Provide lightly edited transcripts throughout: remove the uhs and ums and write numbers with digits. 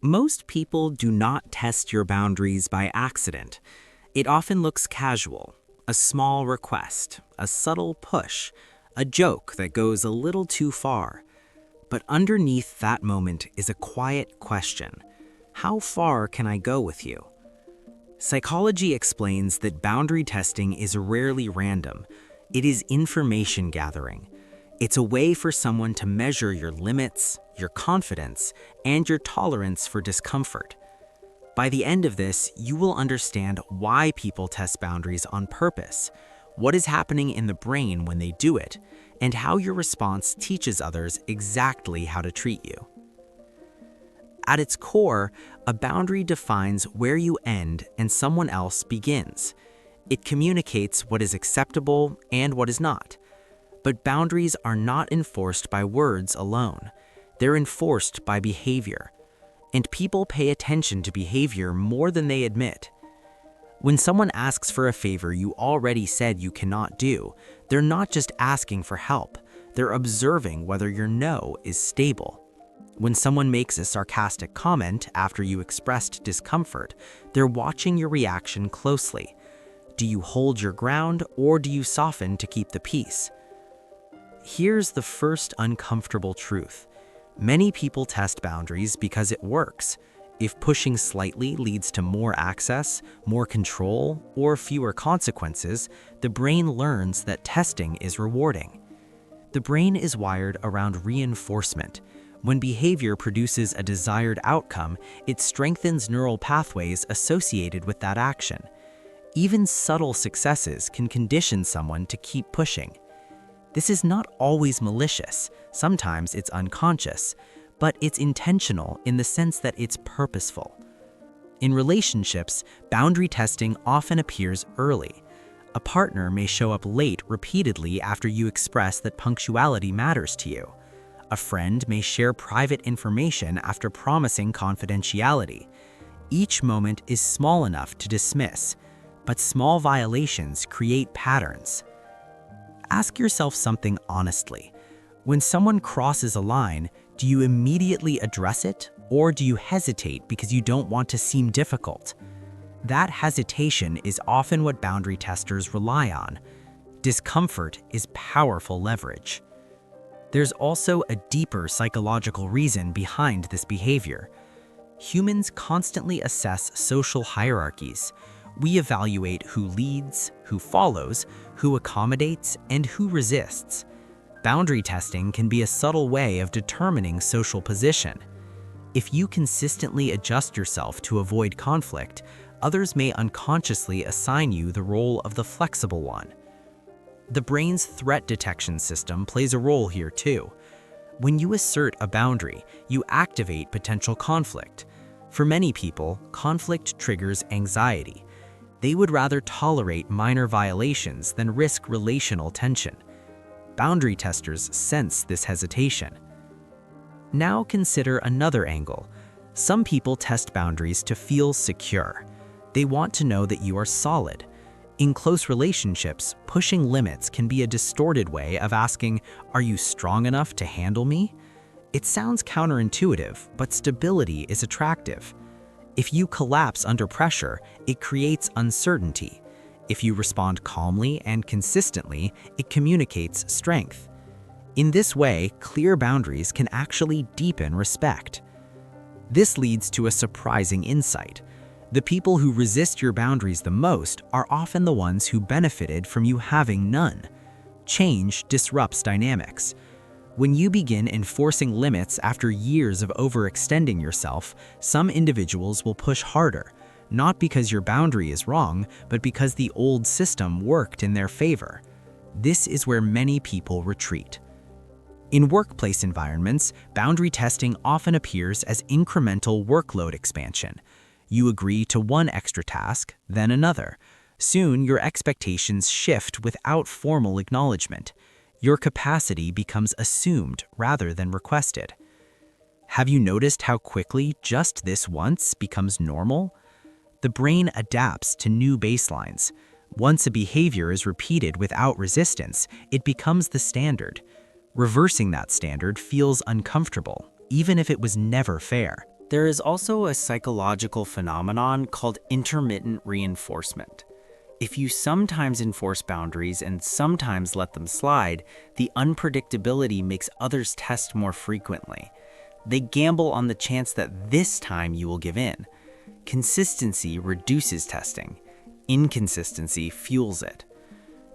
Most people do not test your boundaries by accident. It often looks casual, a small request, a subtle push, a joke that goes a little too far. But underneath that moment is a quiet question. How far can I go with you? Psychology explains that boundary testing is rarely random. It is information gathering. It's a way for someone to measure your limits, your confidence, and your tolerance for discomfort. By the end of this, you will understand why people test boundaries on purpose, what is happening in the brain when they do it, and how your response teaches others exactly how to treat you. At its core, a boundary defines where you end and someone else begins. It communicates what is acceptable and what is not. But boundaries are not enforced by words alone. They're enforced by behavior. And people pay attention to behavior more than they admit. When someone asks for a favor you already said you cannot do, they're not just asking for help. They're observing whether your no is stable. When someone makes a sarcastic comment after you expressed discomfort, they're watching your reaction closely. Do you hold your ground or do you soften to keep the peace? Here's the first uncomfortable truth. Many people test boundaries because it works. If pushing slightly leads to more access, more control, or fewer consequences, the brain learns that testing is rewarding. The brain is wired around reinforcement. When behavior produces a desired outcome, it strengthens neural pathways associated with that action. Even subtle successes can condition someone to keep pushing. This is not always malicious, sometimes it's unconscious, but it's intentional in the sense that it's purposeful. In relationships, boundary testing often appears early. A partner may show up late repeatedly after you express that punctuality matters to you. A friend may share private information after promising confidentiality. Each moment is small enough to dismiss, but small violations create patterns. Ask yourself something honestly. When someone crosses a line, do you immediately address it, or do you hesitate because you don't want to seem difficult? That hesitation is often what boundary testers rely on. Discomfort is powerful leverage. There's also a deeper psychological reason behind this behavior. Humans constantly assess social hierarchies. We evaluate who leads, who follows, who accommodates, and who resists. Boundary testing can be a subtle way of determining social position. If you consistently adjust yourself to avoid conflict, others may unconsciously assign you the role of the flexible one. The brain's threat detection system plays a role here too. When you assert a boundary, you activate potential conflict. For many people, conflict triggers anxiety. They would rather tolerate minor violations than risk relational tension. Boundary testers sense this hesitation. Now consider another angle. Some people test boundaries to feel secure. They want to know that you are solid. In close relationships, pushing limits can be a distorted way of asking, "Are you strong enough to handle me?" It sounds counterintuitive, but stability is attractive. If you collapse under pressure, it creates uncertainty. If you respond calmly and consistently, it communicates strength. In this way, clear boundaries can actually deepen respect. This leads to a surprising insight. The people who resist your boundaries the most are often the ones who benefited from you having none. Change disrupts dynamics. When you begin enforcing limits after years of overextending yourself, some individuals will push harder, not because your boundary is wrong, but because the old system worked in their favor. This is where many people retreat. In workplace environments, boundary testing often appears as incremental workload expansion. You agree to one extra task, then another. Soon, your expectations shift without formal acknowledgement. Your capacity becomes assumed rather than requested. Have you noticed how quickly just this once becomes normal? The brain adapts to new baselines. Once a behavior is repeated without resistance, it becomes the standard. Reversing that standard feels uncomfortable, even if it was never fair. There is also a psychological phenomenon called intermittent reinforcement. If you sometimes enforce boundaries and sometimes let them slide, the unpredictability makes others test more frequently. They gamble on the chance that this time you will give in. Consistency reduces testing. Inconsistency fuels it.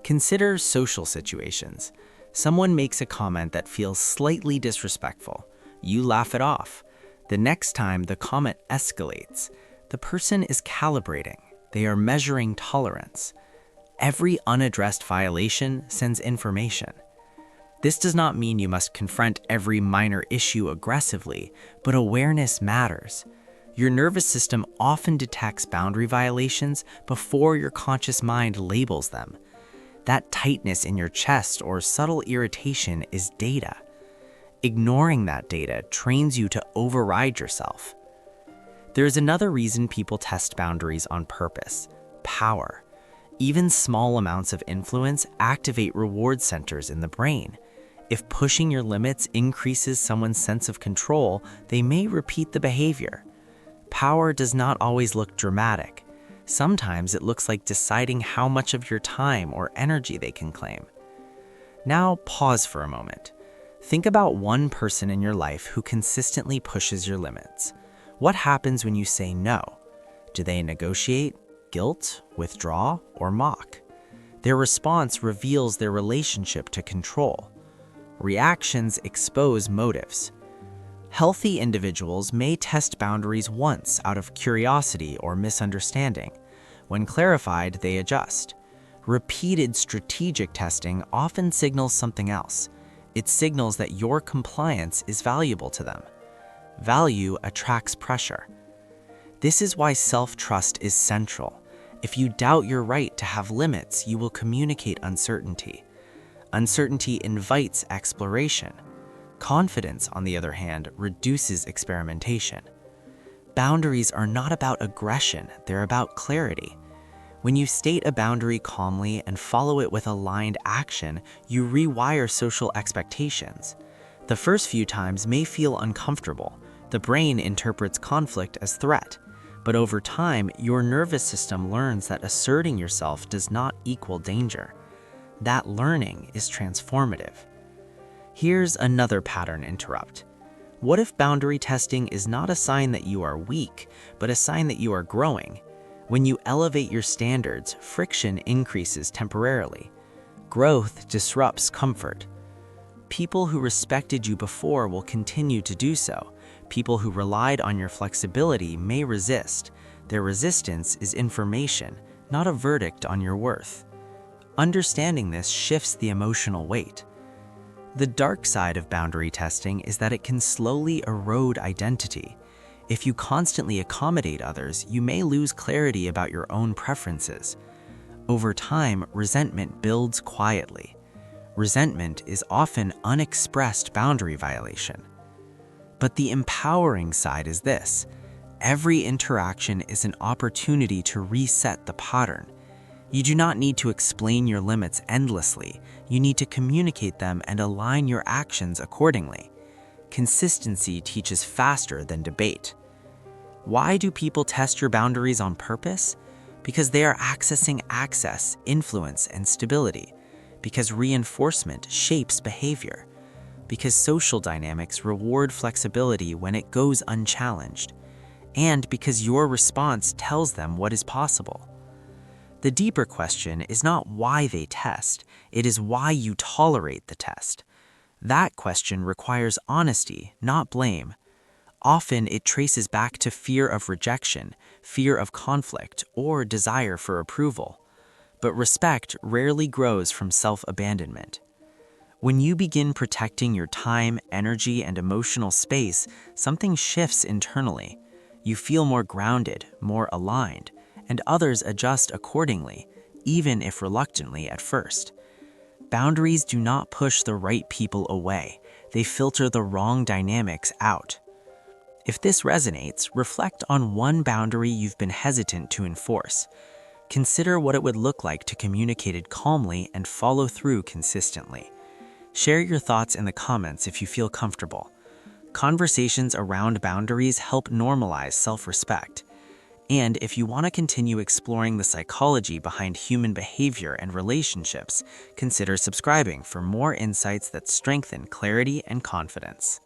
Consider social situations. Someone makes a comment that feels slightly disrespectful. You laugh it off. The next time the comment escalates, the person is calibrating. They are measuring tolerance. Every unaddressed violation sends information. This does not mean you must confront every minor issue aggressively, but awareness matters. Your nervous system often detects boundary violations before your conscious mind labels them. That tightness in your chest or subtle irritation is data. Ignoring that data trains you to override yourself. There is another reason people test boundaries on purpose: power. Even small amounts of influence activate reward centers in the brain. If pushing your limits increases someone's sense of control, they may repeat the behavior. Power does not always look dramatic. Sometimes it looks like deciding how much of your time or energy they can claim. Now pause for a moment. Think about one person in your life who consistently pushes your limits. What happens when you say no? Do they negotiate, guilt, withdraw, or mock? Their response reveals their relationship to control. Reactions expose motives. Healthy individuals may test boundaries once out of curiosity or misunderstanding. When clarified, they adjust. Repeated strategic testing often signals something else. It signals that your compliance is valuable to them. Value attracts pressure. This is why self-trust is central. If you doubt your right to have limits, you will communicate uncertainty. Uncertainty invites exploration. Confidence, on the other hand, reduces experimentation. Boundaries are not about aggression, they're about clarity. When you state a boundary calmly and follow it with aligned action, you rewire social expectations. The first few times may feel uncomfortable. The brain interprets conflict as threat. But over time, your nervous system learns that asserting yourself does not equal danger. That learning is transformative. Here's another pattern interrupt. What if boundary testing is not a sign that you are weak, but a sign that you are growing? When you elevate your standards, friction increases temporarily. Growth disrupts comfort. People who respected you before will continue to do so. People who relied on your flexibility may resist. Their resistance is information, not a verdict on your worth. Understanding this shifts the emotional weight. The dark side of boundary testing is that it can slowly erode identity. If you constantly accommodate others, you may lose clarity about your own preferences. Over time, resentment builds quietly. Resentment is often unexpressed boundary violation. But the empowering side is this: every interaction is an opportunity to reset the pattern. You do not need to explain your limits endlessly. You need to communicate them and align your actions accordingly. Consistency teaches faster than debate. Why do people test your boundaries on purpose? Because they are accessing access, influence, and stability. Because reinforcement shapes behavior. Because social dynamics reward flexibility when it goes unchallenged. And because your response tells them what is possible. The deeper question is not why they test, it is why you tolerate the test. That question requires honesty, not blame. Often it traces back to fear of rejection, fear of conflict, or desire for approval. But respect rarely grows from self-abandonment. When you begin protecting your time, energy, and emotional space, something shifts internally. You feel more grounded, more aligned, and others adjust accordingly, even if reluctantly at first. Boundaries do not push the right people away. They filter the wrong dynamics out. If this resonates, reflect on one boundary you've been hesitant to enforce. Consider what it would look like to communicate it calmly and follow through consistently. Share your thoughts in the comments if you feel comfortable. Conversations around boundaries help normalize self-respect. And if you want to continue exploring the psychology behind human behavior and relationships, consider subscribing for more insights that strengthen clarity and confidence.